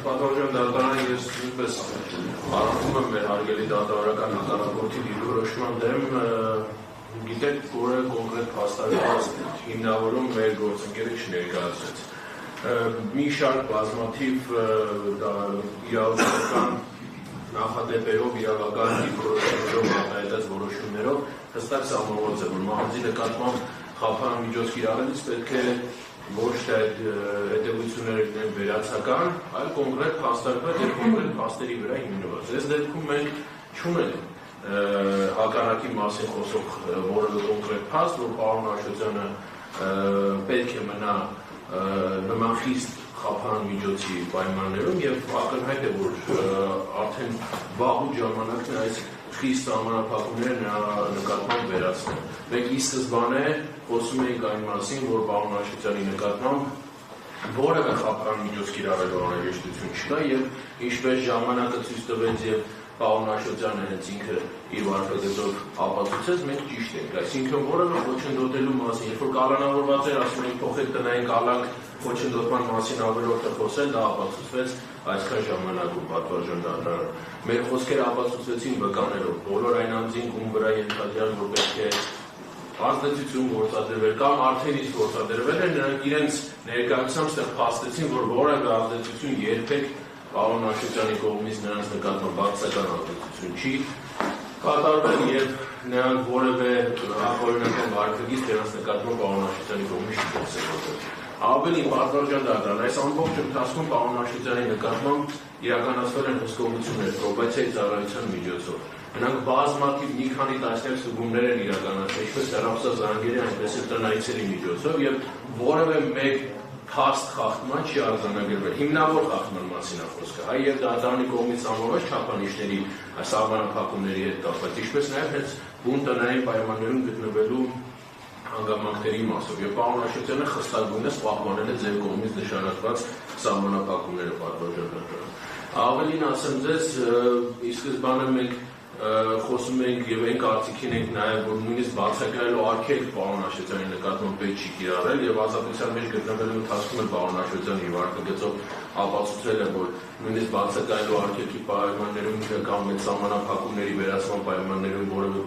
Պատվարժան դատարանը ես նույնպես առանցում եմ մեր հարգելի դատավարական հակառակորդի դիրքորոշման դեմ գիտեք որը կոնկրետ փաստարկված հիմնավորում մեր գործընկերը չներկայացրեց մի շարք բազմաթիվ իրավական նախադեպերով իրավական դիրքորոշումներով արտահայտած որոշումներով հստակ սահմանված է որ մահացի նկատմամբ խափան միջոց կիրառելիս պետք է ոչ թե այդ հետևությունները լինեն վերացական, այլ կոնկրետ փաստարկված եւ կոնկրետ փաստերի վրա հիմնված։ Այս դեպքում մենք չունենք հակառակի մասին խոսող որևէ կոնկրետ փաստ, որ պարոն Աշոտյանը պետք է մնա նման խիստ խափան միջոցի պայմաններում եւ ակնհայտ է որ արդեն վաղուց ժամանակն է այս խիստ սահմանափակումները նրա նկատմամբ վերացնել։ Մենք ի սկզբանե խոսում էինք այն մասին, որ պարոն Աշոտյանի նկատմամբ որևէ խափան միջոց կիրառելու անհրաժեշտություն չկա եւ ինչպես ժամանակը ցույց տվեց եւ պարոն Աշոտյանը հենց ինքը իր վարքագծով ապացուցեց, մենք ճիշտ ենք, այսինքն որևէ խոչընդոտելու մասին, երբ որ կալանավորված էր, ասում ենք փոխեք տնային կալանք խոչընդոտման մասին ավելորդը խոսել, դա ապացուցվեց այսքան ժամանակում պատվարժան դատարանը։ Մեր խոսքերը ապացուցվեցին վկաներով, բոլոր այն անձին, ում վրա ենթադրյալ որ պետք է ազդեցություն գործադրվել կամ արդեն իսկ գործադրվել է, նրանք իրենց ներկայությամբ ստեղ փաստեցին, որ որևէ ազդեցություն երբեք պարոն Աշոտյանի կողմից նրանց նկատմամբ բացական ազդեցություն չի կատարվել եւ նրանք որևէ օրինական վարկագիծ նրանց նկատմամբ պարոն Աշոտյանի կողմից չի գործել։ Ավելին պատվարժան դատարան այս ամբողջ ընթացքում պարոն Աշոտյանի նկատմամբ իրականացվել են հսկողություններ պրոբացիայի ծառայության միջոցով։ Նրանք բազմաթիվ մի քանի տասնյակ ստուգումներ են իրականացրել, ինչպես հեռախոսազանգերի, այնպես էլ տնայցելի միջոցով եւ որևէ մեկ փաստ խախտման չի արձանագրվել։ Հիմնավոր խախտման մասին է խոսքը։ Հայ եւ դատարանի կողմից ամոված չափանիշների սահմանափակումների հետ կապված, ինչպես նաեւ հենց բուն տնային պայմաններում գտնվելու հանգամանքների մասով։ Եվ պարոն Աշոտյանը խստագույնս պահպանել է ձեր կողմից նշանակված սահմանափակումները պատվարժան դատարան։ Ավելին ասեմ ձեզ, ի սկզբանե մենք խոսում ենք եւ այն կարծիքին ենք նաեւ որ նույնիսկ բացակայելու արգելք պարոն Աշոտյանի նկատմամբ պետք չի կիրառել եւ ազատության մեջ գտնվելու ընթացքում էլ պարոն Աշոտյանի վարկագծով ապացուցել է որ նույնիսկ բացակայելու արգելքի պայմաններում կամ մեծ սահմանափակումների վերացման պայմաններում որևէ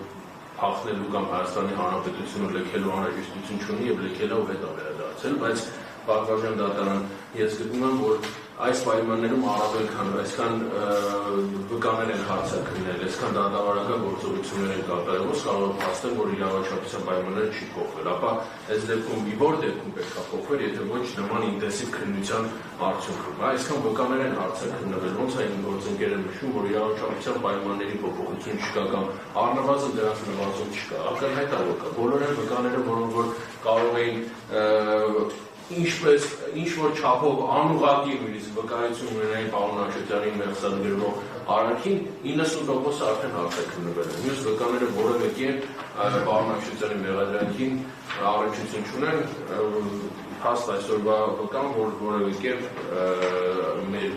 փախնելու կամ Հայաստանի Հանրապետությունը լքելու անհրաժեշտություն չունի եւ լքելով հետ է վերադարձել, բայց պատվարժան դատարան ես գտնում եմ որ այս պայմաններում առավել քան այսքան վկաներ են հարցակրնել, այսքան դատավարական գործողություններ են կատարել, կարող է փաստել, որ իրավաչափության պայմանները չի փոխվել, ապա այս դեպքում ի որ դեպքում պետք է փոխվեր, եթե ոչ նման ինտենսիվ քննության արդյունքում։ Այսքան վկաներ են հարցակրնել, ոնց է այն գործընկերը նշում, որ իրավաչափության պայմանների փոփոխություն չկա կամ առնվազն դրանց նվազում չկա, ակնհայտ է որ կա։ Բոլոր այն վկաները, որոնք որ կարող էին ինչպես ինչ-որ չափով անուղղակի նույնիսկ վկայություն ունենային պարոն Աշոտյանի մեղսադրվող արարքին 90% արդեն հարցակրվել են։ Մյուս վկաները որևէ կերպ պարոն Աշոտյանի մեղադրանքին առնչություն չունեն, հաստ այսօրվա վկան, որ որևէ կերպ մեր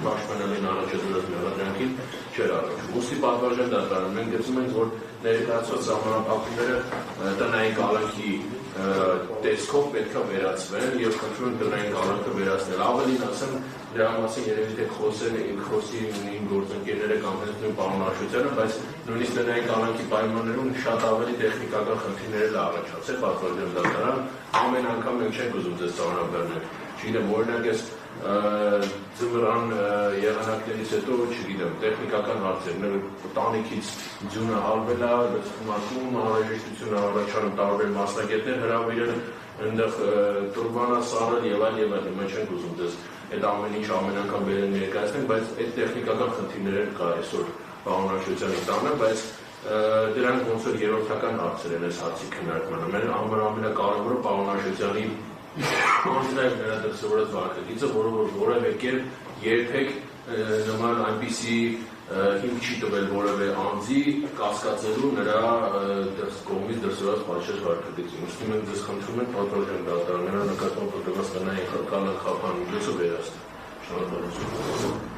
պաշտպանելին առաջադրած մեղադրանքին չէր առնչվում։ Ուստի պատվարժան դատարան մենք գտնում ենք, որ ներկայացված սահմանափակումները տնային կալանքի տեսքով պետք է վերացվեն եւ խնդրում են տնային կալանքը վերացնել։ Ավելին ասեմ, դրա մասին երևի թե խոսի նույն գործընկերները կամ հենց նույն պարոն Աշոտյանը, բայց նույնիսկ տնային կալանքի պայմաններում շատ ավելի տեխնիկական խնդիրներ էլ առաջացել պատվարժան դատարան, ամեն անգամ մենք չենք ուզում ձեզ ծանոթացնել։ Չգիտեմ, օրինակ ես ձմռան եղանակներից հետո, չգիտեմ, տեխնիկական հարցեր, տանիքից ձյունը հալվել է, բացվում անհրաժեշտություն առաջանում տարբեր մասնագետներ հրավիրել, այնտեղ տուրբանա սարել եւ այլ, հիմա չենք ուզում դες այդ ամեն ինչ ամեն անգամ ներկայացնենք, բայց այդ տեխնիկական խնդիրները կա այսօր պարոն Աշոտյանի տանը, բայց դրանք ոնց որ երրորդական հարցեր են այս հարցի քննարկմանը։ Մեր ամենակարևորը պարոն Աշոտյանի անձնայով վերադրսևորած վարկագիծը, որը որևէ կերպ երբեք նման այնպիսի հիմք չի տվել որևէ անձի կասկածելու նրա կողմից դրսևորած պատշաճ վարկագծին։ Ուստի մենք ձեզ խնդրում ենք պատվարժան դատարան նրա նկատմամբ տնային կալանք խափան միջոցով վերացնել։ Շնորհակալություն։